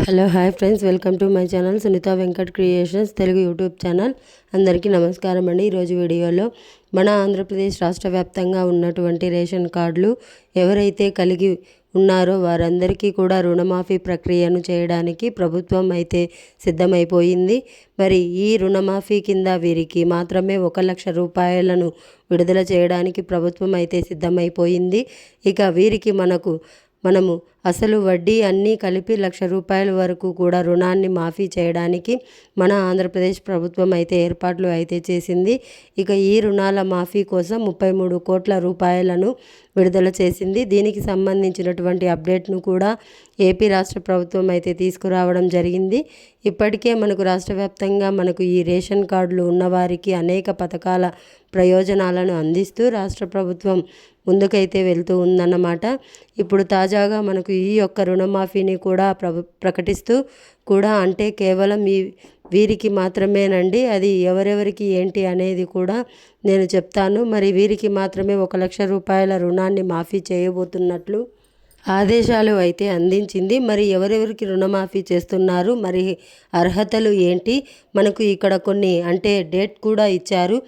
Hello hi friends, welcome to my channel Sunitha Venkat creations Telugu YouTube channel. అందరికీ నమస్కారం అండి. ఈరోజు వీడియోలో మన ఆంధ్రప్రదేశ్ రాష్ట్ర వ్యాప్తంగా ఉన్నటువంటి రేషన్ కార్డులు ఎవరైతే కలిగి ఉన్నారో వారందరికీ కూడా రుణమాఫీ ప్రక్రియను చేయడానికి ప్రభుత్వం అయితే సిద్ధమైపోయింది. మరి ఈ రుణమాఫీ కింద వీరికి మాత్రమే 1,00,000 రూపాయలను విడుదల చేయడానికి ప్రభుత్వం అయితే సిద్ధమైపోయింది. ఇక వీరికి మనము అసలు వడ్డీ అన్నీ కలిపి 1,00,000 రూపాయల వరకు కూడా రుణాన్ని మాఫీ చేయడానికి మన ఆంధ్రప్రదేశ్ ప్రభుత్వం అయితే ఏర్పాట్లు అయితే చేసింది. ఇక ఈ రుణాల మాఫీ కోసం 33 కోట్ల రూపాయలను విడుదల చేసింది. దీనికి సంబంధించినటువంటి అప్డేట్ను కూడా ఏపీ రాష్ట్ర ప్రభుత్వం అయితే తీసుకురావడం జరిగింది. ఇప్పటికే మనకు రాష్ట్ర వ్యాప్తంగా మనకు ఈ రేషన్ కార్డులు ఉన్నవారికి అనేక పథకాల ప్రయోజనాలను అందిస్తూ రాష్ట్ర ప్రభుత్వం ముందుకైతే వెళ్తూ ఉందన్నమాట. ఇప్పుడు తాజాగా మనకు ఈ యొక్క రుణమాఫీని కూడా ప్రకటిస్తూ కూడా అంటే కేవలం వీరికి మాత్రమేనండి, అది ఎవరెవరికి ఏంటి అనేది కూడా నేను చెప్తాను. మరి వీరికి మాత్రమే 1,00,000 రూపాయల రుణాన్ని మాఫీ చేయబోతున్నట్లు ఆదేశాలు అయితే అందించింది. మరి ఎవరెవరికి రుణమాఫీ చేస్తున్నారు, మరి అర్హతలు ఏంటి, మనకు ఇక్కడ కొన్ని అంటే డేట్ కూడా ఇచ్చారు.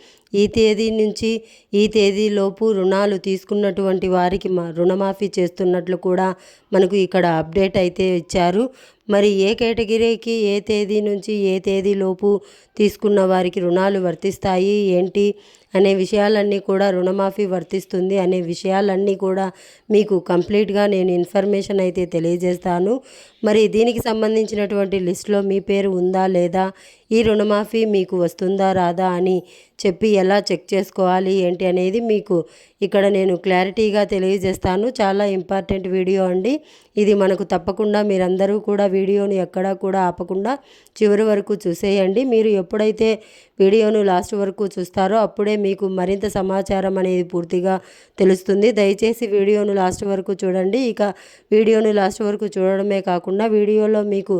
ఈ తేదీ నుంచి ఈ తేదీలోపు రుణాలు తీసుకున్నటువంటి వారికి రుణమాఫీ చేస్తున్నట్లు కూడా మనకు ఇక్కడ అప్డేట్ అయితే ఇచ్చారు. మరి ఏ కేటగిరీకి ఏ తేదీ నుంచి ఏ తేదీలోపు తీసుకున్న వారికి రుణాలు వర్తిస్తాయి ఏంటి అనే విషయాలన్నీ కూడా, రుణమాఫీ వర్తిస్తుంది అనే విషయాలన్నీ కూడా మీకు కంప్లీట్గా నేను ఇన్ఫర్మేషన్ అయితే తెలియజేస్తాను. మరి దీనికి సంబంధించినటువంటి లిస్టులో మీ పేరు ఉందా లేదా, ఈ రుణమాఫీ మీకు వస్తుందా రాదా అని చెప్పి ఎలా చెక్ చేసుకోవాలి ఏంటి అనేది మీకు ఇక్కడ నేను క్లారిటీగా తెలియజేస్తాను. చాలా ఇంపార్టెంట్ వీడియో అండి ఇది. మనకు తప్పకుండా మీరందరూ కూడా వీడియోని ఎక్కడా కూడా ఆపకుండా చివరి వరకు చూసేయండి. మీరు ఎప్పుడైతే వీడియోను లాస్ట్ వరకు చూస్తారో అప్పుడే మీకు మరింత సమాచారం అనేది పూర్తిగా తెలుస్తుంది. దయచేసి వీడియోను లాస్ట్ వరకు చూడండి. ఇక వీడియోను లాస్ట్ వరకు చూడడమే కాకుండా వీడియోలో మీకు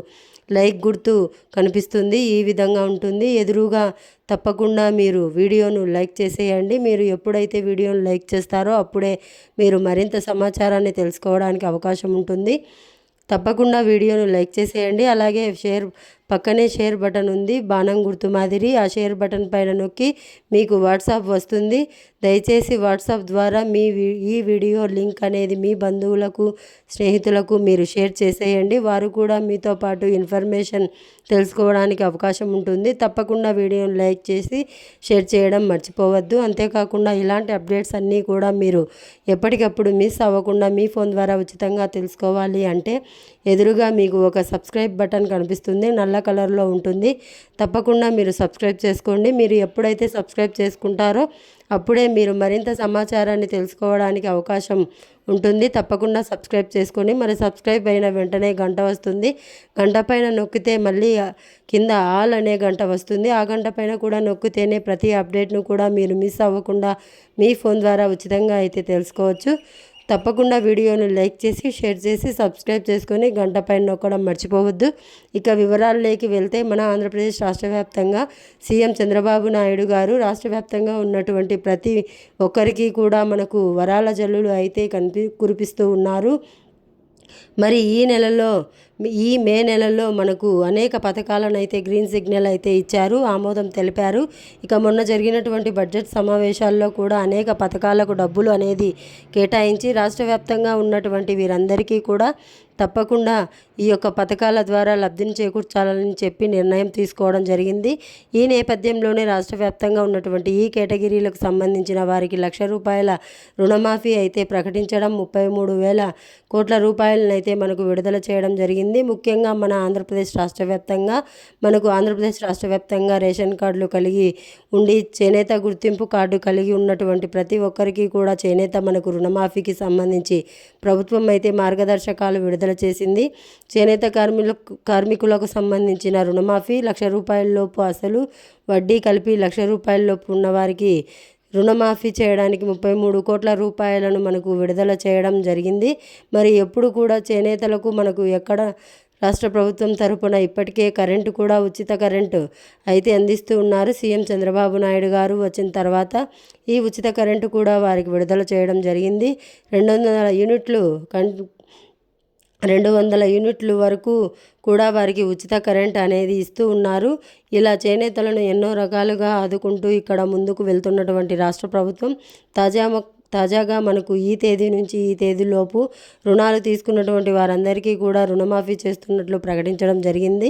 లైక్ గుర్తు కనిపిస్తుంది, ఈ విధంగా ఉంటుంది ఎదురుగా. తప్పకుండా మీరు వీడియోను లైక్ చేసేయండి. మీరు ఎప్పుడైతే వీడియోను లైక్ చేస్తారో అప్పుడే మీరు మరింత సమాచారాన్ని తెలుసుకోవడానికి అవకాశం ఉంటుంది. తప్పకుండా వీడియోను లైక్ చేసేయండి. అలాగే పక్కనే షేర్ బటన్ ఉంది, బాణం గుర్తు మాదిరి. ఆ షేర్ బటన్ పైన నొక్కి మీకు వాట్సాప్ వస్తుంది. దయచేసి వాట్సాప్ ద్వారా ఈ వీడియో లింక్ అనేది మీ బంధువులకు స్నేహితులకు మీరు షేర్ చేసేయండి. వారు కూడా మీతో పాటు ఇన్ఫర్మేషన్ తెలుసుకోవడానికి అవకాశం ఉంటుంది. తప్పకుండా వీడియోను లైక్ చేసి షేర్ చేయడం మర్చిపోవద్దు. అంతేకాకుండా ఇలాంటి అప్డేట్స్ అన్నీ కూడా మీరు ఎప్పటికప్పుడు మిస్ అవ్వకుండా మీ ఫోన్ ద్వారా ఉచితంగా తెలుసుకోవాలి అంటే ఎదురుగా మీకు ఒక సబ్స్క్రైబ్ బటన్ కనిపిస్తుంది, నల్ల కలర్లో ఉంటుంది. తప్పకుండా మీరు సబ్స్క్రైబ్ చేసుకోండి. మీరు ఎప్పుడైతే సబ్స్క్రైబ్ చేసుకుంటారో అప్పుడే మీరు మరింత సమాచారాన్ని తెలుసుకోవడానికి అవకాశం ఉంటుంది. తప్పకుండా సబ్స్క్రైబ్ చేసుకోండి. మరి సబ్స్క్రైబ్ అయిన వెంటనే గంట వస్తుంది. గంట పైన నొక్కితే మళ్ళీ కింద ఆల్ అనే గంట వస్తుంది. ఆ గంట పైన కూడా నొక్కితేనే ప్రతి అప్డేట్ను కూడా మీరు మిస్ అవ్వకుండా మీ ఫోన్ ద్వారా ఉచితంగా అయితే తెలుసుకోవచ్చు. తప్పకుండా వీడియోను లైక్ చేసి షేర్ చేసి సబ్స్క్రైబ్ చేసుకొని గంట పైన నొక్కడం మర్చిపోవద్దు. ఇక వివరాల్లోకి వెళ్తే మన ఆంధ్రప్రదేశ్ రాష్ట్ర వ్యాప్తంగా సీఎం చంద్రబాబు నాయుడు గారు రాష్ట్ర వ్యాప్తంగా ఉన్నటువంటి ప్రతి ఒక్కరికి కూడా మనకు వరాల జల్లులు అయితే కురిపిస్తూ ఉన్నారు. మరి ఈ మే నెలలో మనకు అనేక పథకాలను అయితే గ్రీన్ సిగ్నల్ అయితే ఇచ్చారు, ఆమోదం తెలిపారు. ఇక మొన్న జరిగినటువంటి బడ్జెట్ సమావేశాల్లో కూడా అనేక పథకాలకు డబ్బులు అనేది కేటాయించి రాష్ట్ర వ్యాప్తంగా ఉన్నటువంటి వీరందరికీ కూడా తప్పకుండా ఈ యొక్క పథకాల ద్వారా లబ్ధిని చేకూర్చాలని చెప్పి నిర్ణయం తీసుకోవడం జరిగింది. ఈ నేపథ్యంలోనే రాష్ట్ర వ్యాప్తంగా ఉన్నటువంటి ఈ కేటగిరీలకు సంబంధించిన వారికి 1,00,000 రూపాయల రుణమాఫీ అయితే ప్రకటించడం, 33,000 కోట్ల రూపాయలను అయితే మనకు విడుదల చేయడం జరిగింది. ముఖ్యంగా మన ఆంధ్రప్రదేశ్ రాష్ట్ర వ్యాప్తంగా రేషన్ కార్డులు కలిగి ఉండి చేనేత గుర్తింపు కార్డు కలిగి ఉన్నటువంటి ప్రతి ఒక్కరికి కూడా చేనేత మనకు రుణమాఫీకి సంబంధించి ప్రభుత్వం అయితే మార్గదర్శకాలు విడుదల చేసింది. చేనేత కార్మికులకు సంబంధించిన రుణమాఫీ 1,00,000 రూపాయలలోపు అసలు వడ్డీ కలిపి 1,00,000 రూపాయలలోపు ఉన్నవారికి రుణమాఫీ చేయడానికి 33 కోట్ల రూపాయలను మనకు విడుదల చేయడం జరిగింది. మరి ఎప్పుడు కూడా చేనేతలకు మనకు ఎక్కడ రాష్ట్ర ప్రభుత్వం తరపున ఇప్పటికే కరెంటు కూడా ఉచిత కరెంటు అయితే అందిస్తూ ఉన్నారు. సీఎం చంద్రబాబు నాయుడు గారు వచ్చిన తర్వాత ఈ ఉచిత కరెంటు కూడా వారికి విడుదల చేయడం జరిగింది. 200 యూనిట్లు 200 యూనిట్లు వరకు కూడా వారికి ఉచిత కరెంట్ అనేది ఇస్తూ ఉన్నారు. ఇలా చేనేతలను ఎన్నో రకాలుగా ఆదుకుంటూ ఇక్కడ ముందుకు వెళ్తున్నటువంటి రాష్ట్ర ప్రభుత్వం తాజాగా మనకు ఈ తేదీ నుంచి ఈ తేదీలోపు రుణాలు తీసుకున్నటువంటి వారందరికీ కూడా రుణమాఫీ చేస్తున్నట్లు ప్రకటించడం జరిగింది.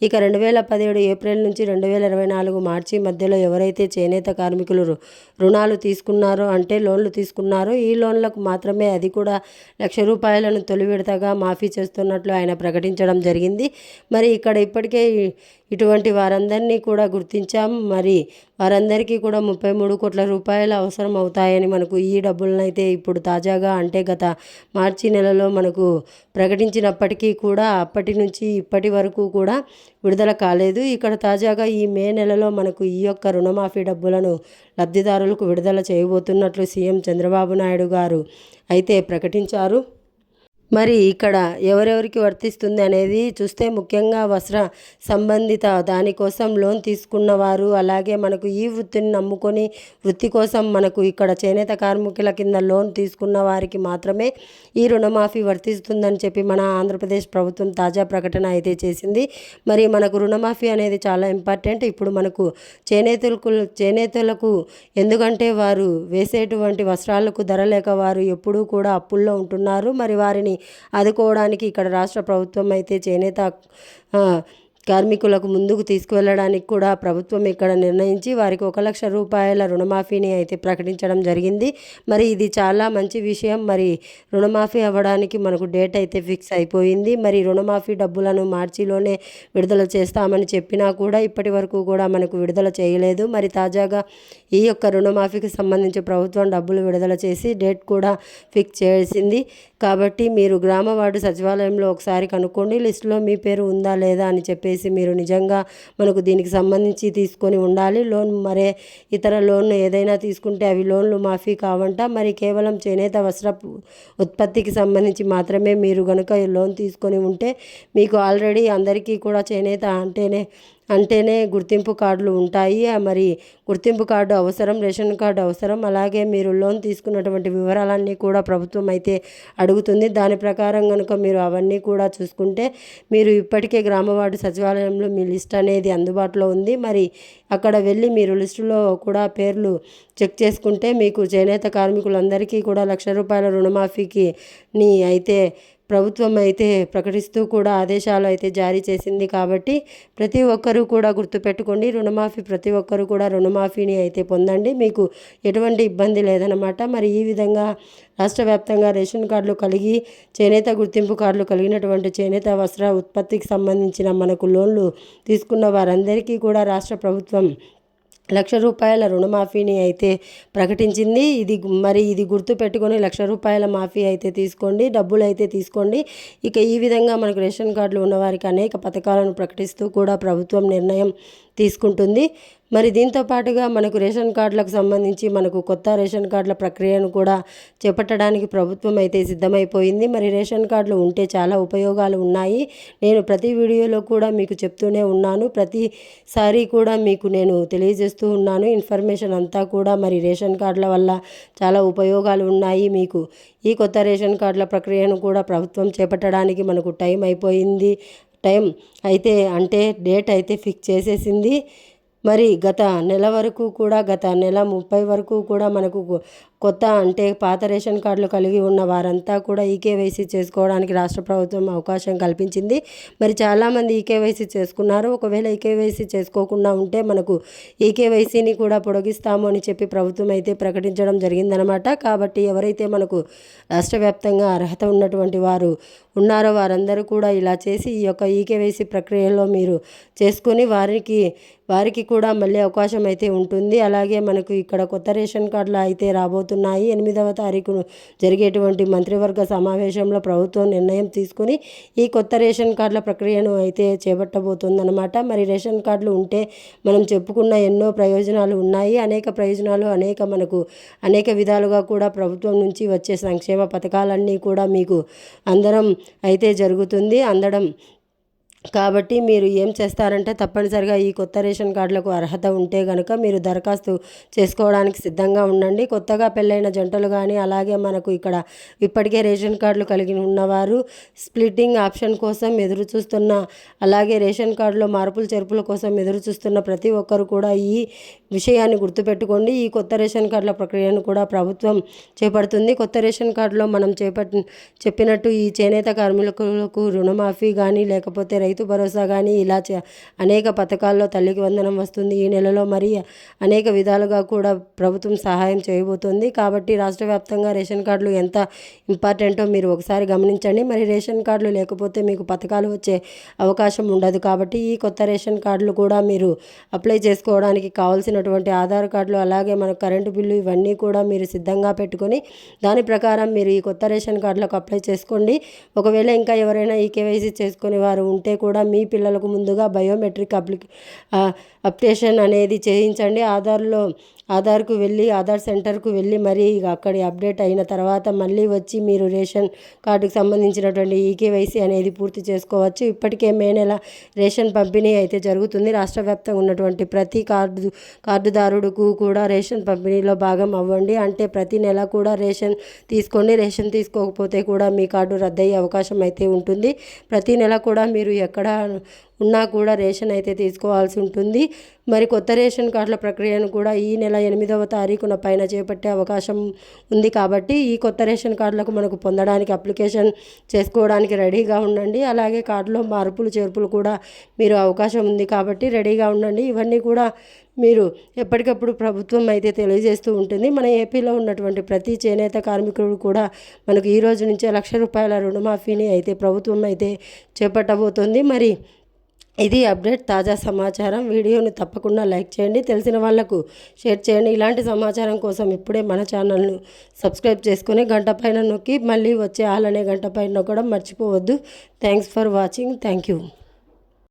ఇక 2017 ఏప్రిల్ నుంచి 2024 మార్చి మధ్యలో ఎవరైతే చేనేత కార్మికులు రుణాలు తీసుకున్నారో అంటే లోన్లు తీసుకున్నారో ఈ లోన్లకు మాత్రమే అది కూడా ₹1,00,000 తొలి విడతగా మాఫీ చేస్తున్నట్లు ఆయన ప్రకటించడం జరిగింది. మరి ఇక్కడ ఇప్పటికే ఇటువంటి వారందరినీ కూడా గుర్తించాం. మరి వారందరికీ కూడా 33 కోట్ల రూపాయలు అవసరం అవుతాయని మనకు ఈ డబ్బులను అయితే ఇప్పుడు తాజాగా అంటే గత మార్చి నెలలో మనకు ప్రకటించినప్పటికీ కూడా అప్పటి నుంచి ఇప్పటి వరకు కూడా విడుదల కాలేదు. ఇక్కడ తాజాగా ఈ మే నెలలో మనకు ఈ యొక్క రుణమాఫీ డబ్బులను లబ్ధిదారులకు విడుదల చేయబోతున్నట్లు సీఎం చంద్రబాబు నాయుడు గారు అయితే ప్రకటించారు. మరి ఇక్కడ ఎవరెవరికి వర్తిస్తుంది అనేది చూస్తే ముఖ్యంగా వస్త్ర సంబంధిత దానికోసం లోన్ తీసుకున్నవారు, అలాగే మనకు ఈ వృత్తిని నమ్ముకొని వృత్తి కోసం మనకు ఇక్కడ చేనేత కార్మికుల కింద లోన్ తీసుకున్న వారికి మాత్రమే ఈ రుణమాఫీ వర్తిస్తుందని చెప్పి మన ఆంధ్రప్రదేశ్ ప్రభుత్వం తాజా ప్రకటన అయితే చేసింది. మరి మనకు రుణమాఫీ అనేది చాలా ఇంపార్టెంట్. ఇప్పుడు మనకు చేనేతలకు ఎందుకంటే వారు వేసేటువంటి వస్త్రాలకు ధర లేక వారు ఎప్పుడూ కూడా అప్పుల్లో ఉంటున్నారు. మరి వారిని ఆదుకోవడానికి ఇక్కడ రాష్ట్ర ప్రభుత్వం అయితే చేనేత కార్మికులకు ముందుకు తీసుకువెళ్ళడానికి కూడా ప్రభుత్వం ఇక్కడ నిర్ణయించి వారికి ₹1,00,000 రుణమాఫీని అయితే ప్రకటించడం జరిగింది. మరి ఇది చాలా మంచి విషయం. మరి రుణమాఫీ అవ్వడానికి మనకు డేట్ అయితే ఫిక్స్ అయిపోయింది. మరి రుణమాఫీ డబ్బులను మార్చిలోనే విడుదల చేస్తామని చెప్పినా కూడా ఇప్పటి వరకు కూడా మనకు విడుదల చేయలేదు. మరి తాజాగా ఈ యొక్క రుణమాఫీకి సంబంధించి ప్రభుత్వం డబ్బులు విడుదల చేసి డేట్ కూడా ఫిక్స్ చేసింది. కాబట్టి మీరు గ్రామ వార్డు సచివాలయంలో ఒకసారి కనుక్కోండి, లిస్టులో మీ పేరు ఉందా లేదా అని చెప్పేసి మీరు నిజంగా మనకు దీనికి సంబంధించి తీసుకొని ఉండాలి. లోన్ మరే ఇతర లోన్ ఏదైనా తీసుకుంటే అవి లోన్లు మాఫీ కావంట. మరి కేవలం చేనేత వస్త్ర ఉత్పత్తికి సంబంధించి మాత్రమే మీరు కనుక లోన్ తీసుకొని ఉంటే మీకు ఆల్రెడీ అందరికీ కూడా చేనేత అంటేనే గుర్తింపు కార్డులు ఉంటాయి. మరి గుర్తింపు కార్డు అవసరం, రేషన్ కార్డు అవసరం. అలాగే మీరు లోన్ తీసుకున్నటువంటి వివరాలన్నీ కూడా ప్రభుత్వం అయితే అడుగుతుంది. దాని ప్రకారం కనుక మీరు అవన్నీ కూడా చూసుకుంటే మీరు ఇప్పటికే గ్రామ వార్డు సచివాలయంలో మీ లిస్ట్ అనేది అందుబాటులో ఉంది. మరి అక్కడ వెళ్ళి మీరు లిస్టులో కూడా పేర్లు చెక్ చేసుకుంటే మీకు చేనేత కార్మికులందరికీ కూడా ₹1,00,000 రుణమాఫీకి అయితే ప్రభుత్వం అయితే ప్రకటిస్తూ కూడా ఆదేశాలు అయితే జారీ చేసింది. కాబట్టి ప్రతి ఒక్కరూ కూడా గుర్తుపెట్టుకోండి, రుణమాఫీ ప్రతి ఒక్కరూ కూడా రుణమాఫీని అయితే పొందండి, మీకు ఎటువంటి ఇబ్బంది లేదనమాట. మరి ఈ విధంగా రాష్ట్ర వ్యాప్తంగా రేషన్ కార్డులు కలిగి చేనేత గుర్తింపు కార్డులు కలిగినటువంటి చేనేత వస్త్ర ఉత్పత్తికి సంబంధించిన మనకు లోన్లు తీసుకున్న వారందరికీ కూడా రాష్ట్ర ప్రభుత్వం ₹1,00,000 రుణమాఫీని అయితే ప్రకటించింది. ఇది గుర్తు పెట్టుకొని ₹1,00,000 మాఫీ అయితే తీసుకోండి, డబ్బులు అయితే తీసుకోండి. ఇక ఈ విధంగా మనకు రేషన్ కార్డులు ఉన్నవారికి అనేక పథకాలను ప్రకటిస్తూ కూడా ప్రభుత్వం నిర్ణయం తీసుకుంటుంది. మరి దీంతో పాటుగా మనకు రేషన్ కార్డులకు సంబంధించి మనకు కొత్త రేషన్ కార్డుల ప్రక్రియను కూడా చేపట్టడానికి ప్రభుత్వం అయితే సిద్ధమైపోయింది. మరి రేషన్ కార్డులు ఉంటే చాలా ఉపయోగాలు ఉన్నాయి. నేను ప్రతి వీడియోలో కూడా మీకు చెప్తూనే ఉన్నాను, ప్రతిసారి కూడా మీకు నేను తెలియజేస్తూ ఉన్నాను ఇన్ఫర్మేషన్ అంతా కూడా. మరి రేషన్ కార్డుల వల్ల చాలా ఉపయోగాలు ఉన్నాయి. మీకు ఈ కొత్త రేషన్ కార్డుల ప్రక్రియను కూడా ప్రభుత్వం చేపట్టడానికి మనకు టైం అయిపోయింది. డేట్ అయితే ఫిక్స్ చేసేసింది. మరి గత నెల 30 వరకు కూడా మనకు కొత్త పాత రేషన్ కార్డులు కలిగి ఉన్న వారంతా కూడా ఈకేవైసీ చేసుకోవడానికి రాష్ట్ర ప్రభుత్వం అవకాశం కల్పించింది. మరి చాలామంది ఈకేవైసీ చేసుకున్నారు. ఒకవేళ ఈకేవైసీ చేసుకోకుండా ఉంటే మనకు ఈకేవైసీని కూడా పొడిగిస్తాము అని చెప్పి ప్రభుత్వం అయితే ప్రకటించడం జరిగిందనమాట. కాబట్టి ఎవరైతే మనకు రాష్ట్ర వ్యాప్తంగా అర్హత ఉన్నటువంటి వారు ఉన్నారో వారందరూ కూడా ఇలా చేసి ఈ యొక్క ఈకేవైసీ ప్రక్రియలో మీరు చేసుకొని వారికి కూడా మళ్ళీ అవకాశం అయితే ఉంటుంది. అలాగే మనకు ఇక్కడ కొత్త రేషన్ కార్డులు అయితే రాబోతున్నాయి. 8వ తారీఖున జరిగేటువంటి మంత్రివర్గ సమావేశంలో ప్రభుత్వం నిర్ణయం తీసుకొని ఈ కొత్త రేషన్ కార్డుల ప్రక్రియను అయితే చేపట్టబోతుందన్నమాట. మరి రేషన్ కార్డులు ఉంటే మనం చెప్పుకున్న ఎన్నో ప్రయోజనాలు ఉన్నాయి. మనకు అనేక విధాలుగా కూడా ప్రభుత్వం నుంచి వచ్చే సంక్షేమ పథకాలన్నీ కూడా మీకు అందడం కాబట్టి మీరు ఏం చేస్తారంటే తప్పనిసరిగా ఈ కొత్త రేషన్ కార్డులకు అర్హత ఉంటే కనుక మీరు దరఖాస్తు చేసుకోవడానికి సిద్ధంగా ఉండండి. కొత్తగా పెళ్ళైన జంటలు కానీ అలాగే మనకు ఇక్కడ ఇప్పటికే రేషన్ కార్డులు కలిగి ఉన్నవారు స్ప్లిట్టింగ్ ఆప్షన్ కోసం ఎదురు చూస్తున్న అలాగే రేషన్ కార్డులో మార్పులు చేర్పుల కోసం ఎదురు చూస్తున్న ప్రతి ఒక్కరు కూడా ఈ విషయాన్ని గుర్తుపెట్టుకోండి. ఈ కొత్త రేషన్ కార్డుల ప్రక్రియను కూడా ప్రభుత్వం చేపడుతుంది. కొత్త రేషన్ కార్డులో మనం చెప్పినట్టు ఈ చేనేత కార్మికులకు రుణమాఫీ కానీ లేకపోతే రైతు భరోసా కానీ ఇలా అనేక పథకాల్లో తల్లికి వందనం వస్తుంది. ఈ నెలలో మరి అనేక విధాలుగా కూడా ప్రభుత్వం సహాయం చేయబోతుంది. కాబట్టి రాష్ట్ర వ్యాప్తంగా రేషన్ కార్డులు ఎంత ఇంపార్టెంటో మీరు ఒకసారి గమనించండి. మరి రేషన్ కార్డులు లేకపోతే మీకు పథకాలు వచ్చే అవకాశం ఉండదు. కాబట్టి ఈ కొత్త రేషన్ కార్డులు కూడా మీరు అప్లై చేసుకోవడానికి కావాల్సినటువంటి ఆధార్ కార్డులు అలాగే మన కరెంటు బిల్లు ఇవన్నీ కూడా మీరు సిద్ధంగా పెట్టుకొని దాని ప్రకారం మీరు ఈ కొత్త రేషన్ కార్డులకు అప్లై చేసుకోండి. ఒకవేళ ఇంకా ఎవరైనా ఈ కేవైసీ చేసుకునే వారు ఉంటే కూడా మీ పిల్లలకు ముందుగా బయోమెట్రిక్ అప్డేషన్ అనేది చేయించండి. ఆధార్కు వెళ్ళి ఆధార్ సెంటర్కు వెళ్ళి మరి అక్కడి అప్డేట్ అయిన తర్వాత మళ్ళీ వచ్చి మీరు రేషన్ కార్డుకు సంబంధించినటువంటి ఈకేవైసీ అనేది పూర్తి చేసుకోవచ్చు. ఇప్పటికే మే నెల రేషన్ పంపిణీ అయితే జరుగుతుంది. రాష్ట్ర వ్యాప్తంగా ఉన్నటువంటి ప్రతి కార్డుదారుడుకు కూడా రేషన్ పంపిణీలో భాగం అవ్వండి. అంటే ప్రతి నెల కూడా రేషన్ తీసుకోండి. రేషన్ తీసుకోకపోతే కూడా మీ కార్డు రద్దయ్యే అవకాశం అయితే ఉంటుంది. ప్రతి నెల కూడా మీరు ఎక్కడ ఉన్నా కూడా రేషన్ అయితే తీసుకోవాల్సి ఉంటుంది. మరి కొత్త రేషన్ కార్డుల ప్రక్రియను కూడా ఈ నెల 8వ తారీఖున పైన చేపట్టే అవకాశం ఉంది. కాబట్టి ఈ కొత్త రేషన్ కార్డులకు మనకు పొందడానికి అప్లికేషన్ చేసుకోవడానికి రెడీగా ఉండండి. అలాగే కార్డులో మార్పులు చేర్పులు కూడా మీరు అవకాశం ఉంది కాబట్టి రెడీగా ఉండండి. ఇవన్నీ కూడా మీరు ఎప్పటికప్పుడు ప్రభుత్వం అయితే తెలియజేస్తూ ఉంటుంది. మన ఏపీలో ఉన్నటువంటి ప్రతి చేనేత కార్మికుడు కూడా మనకు ఈ రోజు నుంచే ₹1,00,000 రుణమాఫీని అయితే ప్రభుత్వం అయితే చేపట్టబోతోంది. మరి ఇది అప్డేట్ తాజా సమాచారం. వీడియోని తప్పకుండా లైక్ చేయండి, తెలిసిన వాళ్లకు షేర్ చేయండి. ఇలాంటి సమాచారం కోసం ఇప్పుడే మన ఛానల్ను సబ్స్క్రైబ్ చేసుకొని గంట పైన నొక్కి మళ్ళీ వచ్చే ఆల్ అనే గంట పైన నొక్కడం మర్చిపోవద్దు. Thanks for watching. Thank you.